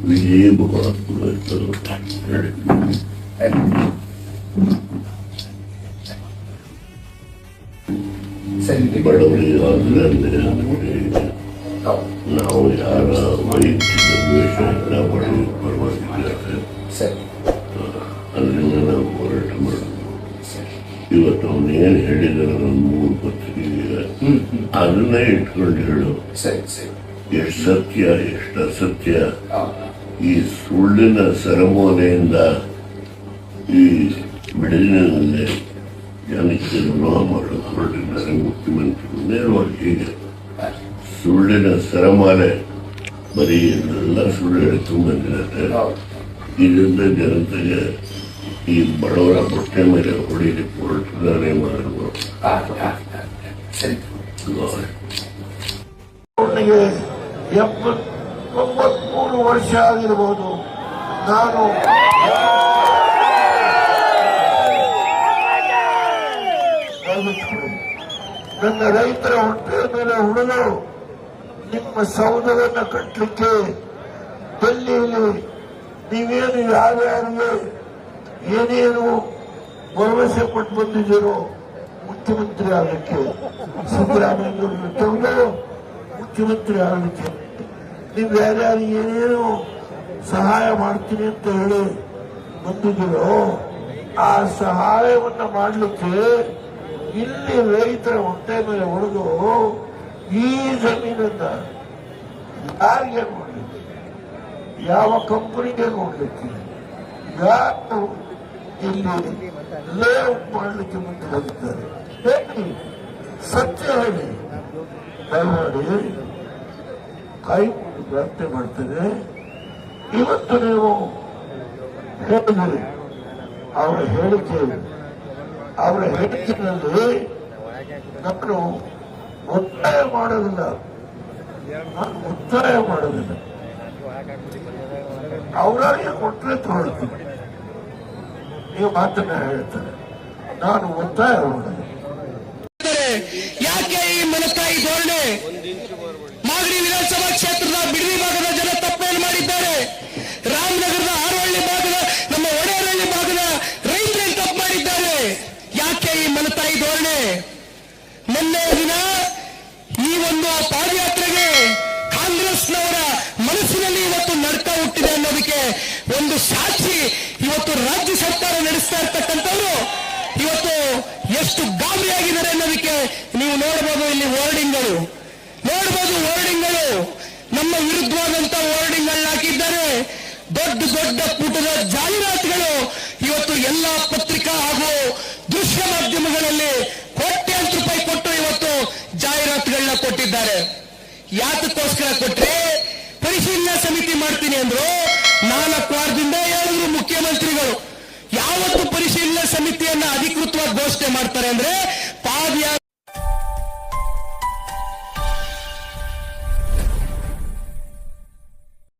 ವಿಜಯ ಮಹಾತ್ಮರು ಬಡವರಿಗಾದ್ರೆ ನಾವು ಯಾರ ವೈಯಕ್ತಿಕ ದ್ವೇಷ ಎಲ್ಲ ಪರವಾಗಿದ್ದಾರೆ, ಅದರಿಂದ ನಾವು ಹೋರಾಟ ಮಾಡೋದು. ಇವತ್ತು ಅವನು ಏನು ಹೇಳಿದಾರೆ ಒಂದು 3 ಪತ್ರಿಕೆ ಅದನ್ನೇ ಇಟ್ಕೊಂಡು ಹೇಳು. ಎಷ್ಟು ಸತ್ಯ ಎಷ್ಟು ಅಸತ್ಯ. ಈ ಸುಳ್ಳಿನ ಸೆರೆಮೋನೆಯಿಂದ ಈ ಬಿಡಲಿನಲ್ಲಿ ಜನಕ್ಕೆ ದ್ರೋಹ ಮಾಡಲು ಹೊರಟಿದ್ದಾರೆ ಮುಖ್ಯಮಂತ್ರಿಗಳು. ನೇರವಾಗಿ ಹೀಗೆ ಸುಳ್ಳಿನ ಸೆರೆಮಾಲೆ ಬರೀ ಎಲ್ಲ ಸುಳ್ಳು ಹೇಳ್ಕೊಂಡು ಬಂದಿರುತ್ತೆ. ಇದರಿಂದ ಜನತೆಗೆ ಈ ಬಡವರ ಬಟ್ಟೆ ಮೇಲೆ ಹೊಡಿಲಿಕ್ಕೆ ಹೊರಟಿದ್ದಾನೆ ಮಾಡಿದ್ರು. ಅವನಿಗೆ 93 ವರ್ಷ ಆಗಿರಬಹುದು. ನಾನು ನನ್ನ ರೈತರ ಹೊಟ್ಟೆ ಮೇಲೆ ಹುಡುಗ ನಿಮ್ಮ ಸೌಧವನ್ನು ಕಟ್ಟಲಿಕ್ಕೆ ಡೆಲ್ಲಿಯಲ್ಲಿ ನೀವೇನು ಯಾರ್ಯಾರಿಗೆ ಏನೇನು ಭರವಸೆ ಕೊಟ್ಟು ಬಂದಿದ್ದೀರೋ ಮುಖ್ಯಮಂತ್ರಿ ಆಗಲಿಕ್ಕೆ, ಸಿದ್ದರಾಮಯ್ಯ ತೆಗೆದು ಮುಖ್ಯಮಂತ್ರಿ ಆಗಲಿಕ್ಕೆ ನೀವು ಯಾರ್ಯಾರು ಏನೇನು ಸಹಾಯ ಮಾಡ್ತೀನಿ ಅಂತ ಹೇಳಿ ಬಂದಿದ್ದೀರೋ ಆ ಸಹಾಯವನ್ನು ಮಾಡಲಿಕ್ಕೆ ಇಲ್ಲಿ ರೈತರ ಹೊಟ್ಟೆ ಮೇಲೆ ಹೊಡೆದು ಈ ಜಮೀನನ್ನ ಯಾರಿಗೆ ಕೊಡ್ಲಿಕ್ಕೆ, ಯಾವ ಕಂಪನಿಗೆ ಕೊಡ್ಲಿಕ್ಕೆ, ಯಾರು ಇಲ್ಲಿ ಲೇಔಟ್ ಮಾಡಲಿಕ್ಕೆ ಮುಂದೆ ಬಂದಿದ್ದಾರೆ ಹೇಳಿ, ಸತ್ಯ ಹೇಳಿ. ದಯಮಾಡಿ ಕೈ ಪ್ರಾರ್ಥನೆ ಮಾಡ್ತೇನೆ. ಇವತ್ತು ನೀವು ಹೇಳಿದ್ರಿ ಅವರ ಹೇಳಿಕೆಯಲ್ಲಿ ನಾನು ಒತ್ತಾಯ ಮಾಡೋದಿಲ್ಲ, ಅವರಾಗೆ ಕೊಟ್ಟರೆ ತಗೊಳ್ತೀನಿ. ನೀವು ಮಾತನ್ನ ಹೇಳ್ತಾರೆ, ನಾನು ಒತ್ತಾಯ ಮಾಡೋದು. ಯಾಕೆ ಈ ಮನಸ್ತಾಯಿ ಧೋರಣೆ? ಮಾಗಡಿ ವಿಧಾನಸಭಾ ಕ್ಷೇತ್ರದ ಬಿಡದಿ ಭಾಗದ ಜನ ತಪ್ಪೇನು ಮಾಡಿದ್ದಾರೆ? ರಾಮನಗರದ ಆರೋಹಳ್ಳಿ ಭಾಗದ ನಮ್ಮ ಒಡೆಯರಹಳ್ಳಿ ಭಾಗದ ರೈತರೇನು ತಪ್ಪು ಮಾಡಿದ್ದಾರೆ? ಯಾಕೆ ಈ ಮನಸ್ತಾಯಿ ಧೋರಣೆ? ನಿನ್ನೆ ದಿನ ಈ ಒಂದು ಪಾದಯಾತ್ರೆಗೆ ಕಾಂಗ್ರೆಸ್ನವರ ಮನಸ್ಸಿನಲ್ಲಿ ಇವತ್ತು ನಡ್ಕ ಹುಟ್ಟಿದೆ ಅನ್ನೋದಕ್ಕೆ ಒಂದು ಸಾಕ್ಷಿ ಇವತ್ತು ರಾಜ್ಯ ಸರ್ಕಾರ ನಡೆಸ್ತಾ ಇರ್ತಕ್ಕಂಥವ್ರು ಇವತ್ತು ಎಷ್ಟು ಗಾಬರಿಯಾಗಿದ್ದಾರೆ ಅನ್ನೋದಕ್ಕೆ ನೀವು ನೋಡಬಹುದು. ಇಲ್ಲಿ ಹೋರ್ಡಿಂಗ್ಗಳು ನೋಡಬಹುದು, ಹೋರ್ಡಿಂಗ್ಗಳು ನಮ್ಮ ವಿರುದ್ಧವಾದಂತ ಹೋರ್ಡಿಂಗ್ಗಳನ್ನ ಹಾಕಿದ್ದಾರೆ. ದೊಡ್ಡ ದೊಡ್ಡ ಪುಟದ ಜಾಹೀರಾತುಗಳು ಇವತ್ತು ಎಲ್ಲಾ ಪತ್ರಿಕಾ ಹಾಗೂ ದೃಶ್ಯ ಮಾಧ್ಯಮಗಳಲ್ಲಿ ಕೋಟ್ಯಾಂತರ ರೂಪಾಯಿ ಕೊಟ್ಟು ಇವತ್ತು ಜಾಹೀರಾತುಗಳನ್ನ ಕೊಟ್ಟಿದ್ದಾರೆ. ಯಾತಕ್ಕೋಸ್ಕರ ಕೊಟ್ರೆ? ಪರಿಶೀಲನಾ ಸಮಿತಿ ಮಾಡ್ತೀನಿ ಅಂದ್ರು. 4 ವಾರದಿಂದ ಹೇಳಿದ್ರು ಮುಖ್ಯಮಂತ್ರಿಗಳು. ಯಾವತ್ತು ಪರಿಶೀಲನಾ ಸಮಿತಿಯನ್ನ ಅಧಿಕೃತವಾಗಿ ಘೋಷಣೆ ಮಾಡ್ತಾರೆ ಅಂದ್ರೆ